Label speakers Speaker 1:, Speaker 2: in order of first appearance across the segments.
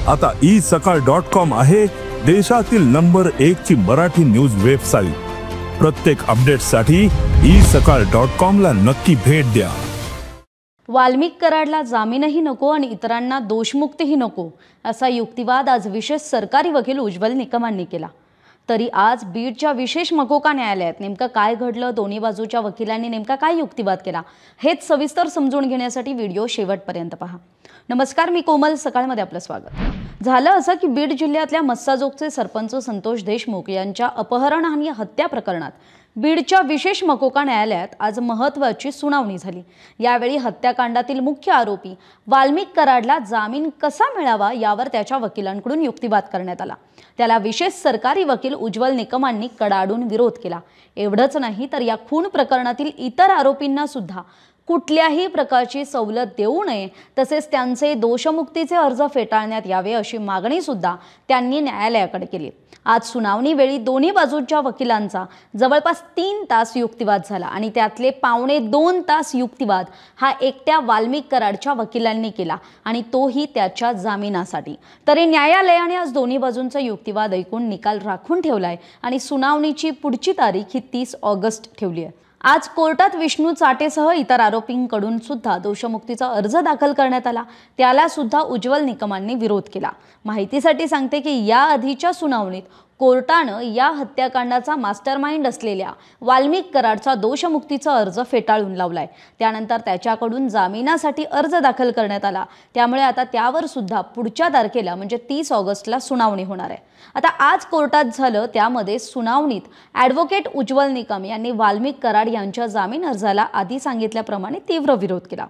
Speaker 1: आता isakal.com आहे देशातील नंबर 1 ची मराठी न्यूज वेबसाईट। प्रत्येक अपडेटसाठी isakal.com ला नक्की भेट द्या।
Speaker 2: वाल्मिक कराडला जामीनही नको आणि इतरांना दोषमुक्तीही नको असा युक्तिवाद आज विशेष सरकारी वकील उज्ज्वल निकमांनी केला। तरी आज बीडच्या विशेष मकोका न्यायालयात नेमकं काय घडलं, दोन्ही बाजूच्या वकिलांनी नेमका काय युक्तिवाद केला, हेच सविस्तर समजून घेण्यासाठी व्हिडिओ शेवटपर्यंत पहा। नमस्कार, मी कोमल, सकाळमध्ये आपलं स्वागत। झालं असं की बीड जिल्ह्यातल्या मस्साजोगचे सरपंच संतोष देशमुख यांच्या अपहरण आणि हत्या प्रकरणात बीडच्या विशेष मकोका न्यायालयात आज महत्त्वाची सुनावणी झाली। यावेळी हत्याकांडातील मुख्य आरोपी वाल्मिक कराडला जामीन कसा मिळावा यावर त्याच्या वकिलांकडून युक्तिवाद करण्यात आला। त्याला विशेष सरकारी वकील उज्ज्वल निकमांनी कडाडून विरोध केला। एवढंच नाही तर या खून प्रकरणातील इतर आरोपींना सुद्धा कुठल्याही प्रकारची सवलत देऊ नये, तसेच त्यांचे दोषमुक्तीचे अर्ज फेटाळण्यात यावे अशी मागणी सुद्धा त्यांनी न्यायालयाकडे केली। आज सुनावणी वेळी दोन्ही बाजूच्या वकिलांचा जवळपास 3 तास युक्तिवाद झाला आणि त्यातले पावणे 2 तास युक्तिवाद हा एकट्या वाल्मिक कराडच्या वकिलांनी केला आणि तोही त्याच्या जामिनासाठी। तरी न्यायालयाने आज दोन्ही बाजूंचा युक्तिवाद ऐकून निकाल राखून ठेवलाय आणि सुनावणीची पुढची तारीख ही 30 ऑगस्ट ठेवली आहे। आज कोर्टात विष्णू चाटेसह इतर आरोपींकडून सुद्धा दोषमुक्तीचा अर्ज दाखल करण्यात आला। त्याला सुद्धा उज्ज्वल निकमांनी विरोध केला। माहितीसाठी सांगते की या आधीच्या सुनावणीत कोर्टानं या हत्याकांडाचा मास्टरमाइंड असलेल्या वाल्मिक कराडचा दोषमुक्तीचा अर्ज फेटाळून लावलाय। त्यानंतर त्याच्याकडून जामिनासाठी अर्ज दाखल करण्यात आला। त्यामुळे आता त्यावर सुद्धा पुढच्या तारखेला म्हणजे 30 ऑगस्टला सुनावणी होणार आहे। आता आज कोर्टात झालं त्यामध्ये सुनावणीत ॲडव्होकेट उज्ज्वल निकम यांनी वाल्मिक कराड यांच्या जामीन अर्जाला आधी सांगितल्याप्रमाणे तीव्र विरोध केला।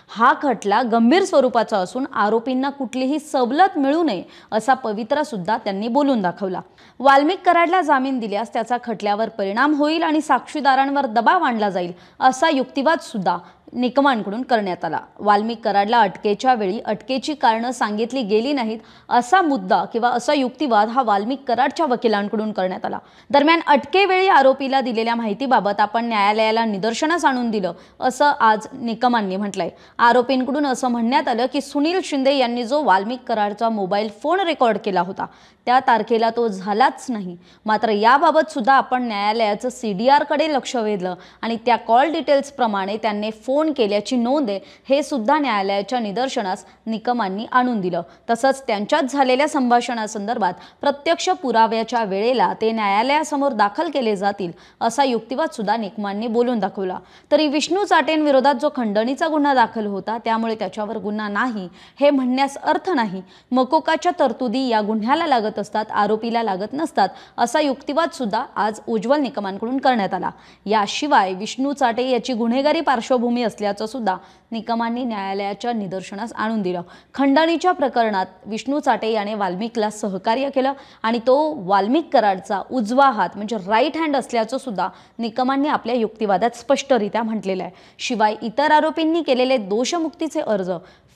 Speaker 2: हा खटला गंभीर स्वरूपाचा असून आरोपींना कुठलीही सवलत मिळू नये असा पवित्रा सुद्धा त्यांनी बोलून दाखवला। वाल्मिक कराडला जामीन दिल्यास त्याचा खटल्यावर परिणाम होईल आणि साक्षीदारांवर दबाव आणला जाईल असा युक्तिवाद सुद्धा निकमांकडून करण्यात आला। वाल्मिक कराडला अटकेच्या वेळी अटकेची कारणं सांगितली गेली नाहीत असा मुद्दा किंवा असा युक्तिवाद हा वाल्मिक कराडच्या वकिलांकडून करण्यात आला। दरम्यान अटकेवेळी आरोपीला दिलेल्या माहितीबाबत आपण न्यायालयाला निदर्शनास आणून दिलं असं आज निकमांनी म्हटलंय। आरोपींकडून असं म्हणण्यात आलं की सुनील शिंदे यांनी जो वाल्मिक कराडचा मोबाईल फोन रेकॉर्ड केला होता त्या तारखेला तो झालाच नाही। मात्र याबाबत सुद्धा आपण न्यायालयाचं CDR कडे लक्ष वेधलं आणि त्या कॉल डिटेल्स प्रमाणे त्यांनी फोन केल्याची नोंद आहे हे सुद्धा न्यायालयाच्या निदर्शनास निकमांनी आणून दिलं। तसंच त्यांच्यात झालेल्या संभाषणासंदर्भात प्रत्यक्ष पुराव्याच्या वेळेला ते न्यायालयासमोर दाखल केले जातील असा युक्तिवाद सुद्धा निकमांनी बोलून दाखवला। तरी विष्णू चाटेंविरोधात जो खंडणीचा गुन्हा दाखल होता त्यामुळे त्याच्यावर गुन्हा नाही हे म्हणण्यास अर्थ नाही। मकोकाच्या तरतुदी या गुन्ह्याला लागत असतात, आरोपीला लागत नसतात असा युक्तिवाद सुद्धा आज उज्ज्वल निकमांकडून करण्यात आला। याशिवाय विष्णू चाटे याची गुन्हेगारी पार्श्वभूमी असल्याचं सुद्धा निकमांनी न्यायालयाच्या निदर्शनास आणून दिलं। खंडणीच्या प्रकरणात विष्णू चाटे याने वाल्मिकला सहकार्य केलं आणि तो वाल्मिक कराडचा उजवा हात म्हणजे राईट हँड असल्याचं सुद्धा निकमांनी आपल्या युक्तिवादात स्पष्टरित्या म्हटलेलं आहे। शिवाय इतर आरोपींनी केलेले दोषमुक्तीचे अर्ज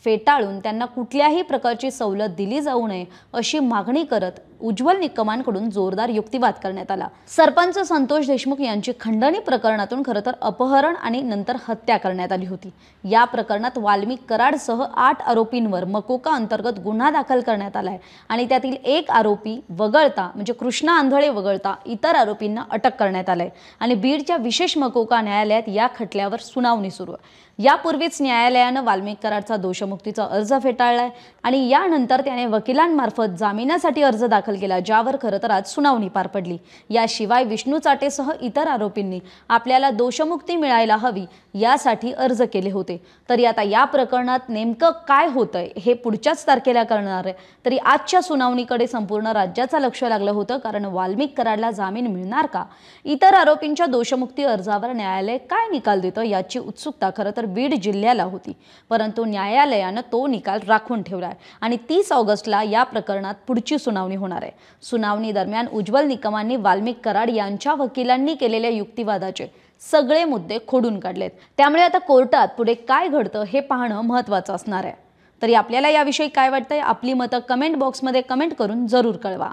Speaker 2: फेटाळून त्यांना कुठल्याही प्रकारची सवलत दिली जाऊ नये अशी मागणी करत उज्ज्वल निकमांकडून जोरदार युक्तिवाद करण्यात आला। सरपंच संतोष देशमुख यांची खंडणी प्रकरणातून खरं तर अपहरण आणि नंतर हत्या करण्यात आली होती। या प्रकरणात वाल्मिक कराडसह 8 आरोपींवर मकोका अंतर्गत गुन्हा दाखल करण्यात आलाय आणि त्यातील एक आरोपी वगळता म्हणजे कृष्णा आंधळे वगळता इतर आरोपींना अटक करण्यात आलाय आणि बीडच्या विशेष मकोका न्यायालयात या खटल्यावर सुनावणी सुरू आहे। यापूर्वीच न्यायालयानं वाल्मिक कराडचा दोषमुक्तीचा अर्ज फेटाळलाय आणि यानंतर त्याने वकिलांमार्फत जामिनासाठी अर्ज दाखल केला, ज्यावर खरं तर आज सुनावणी पार पडली। याशिवाय विष्णू चाटेसह इतर आरोपींनी आपल्याला दोषमुक्ती मिळायला हवी यासाठी अर्ज केले होते। तरी आता या प्रकरणात नेमकं काय होतंय हे पुढच्याच तारखेला कळणार आहे। तरी आजच्या सुनावणीकडे संपूर्ण राज्याचं लक्ष लागलं होतं, कारण वाल्मिक कराडला जामीन मिळणार का, इतर आरोपींच्या दोषमुक्ती अर्जावर न्यायालय काय निकाल देतं याची उत्सुकता खरं तर बीड जिल्ह्याला होती। परंतु न्यायालयानं तो निकाल राखून ठेवलाय आणि 30 ऑगस्टला या प्रकरणात पुढची सुनावणी होणार आहे। सुनावणी दरम्यान उज्ज्वल निकमांनी वाल्मिक कराड यांच्या वकिलांनी केलेल्या युक्तिवादाचे सगळे मुद्दे खोडून काढलेत। त्यामुळे आता कोर्टात पुढे काय घडतं हे पाहणं महत्त्वाचं असणार आहे। तरी आपल्याला याविषयी काय वाटतंय, आपली मतं कमेंट बॉक्समध्ये कमेंट करून जरूर कळवा।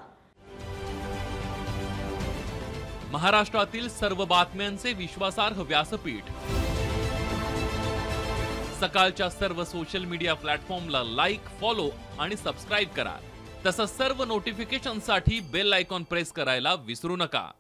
Speaker 3: महाराष्ट्रातील सर्व बातम्यांचे विश्वासार्ह व्यासपीठ, सकाळच्या सर्व सोशल मीडिया प्लॅटफॉर्मला लाईक, फॉलो आणि सबस्क्राईब करा। तसंच सर्व नोटिफिकेशनसाठी बेल आयकॉन प्रेस करायला विसरू नका.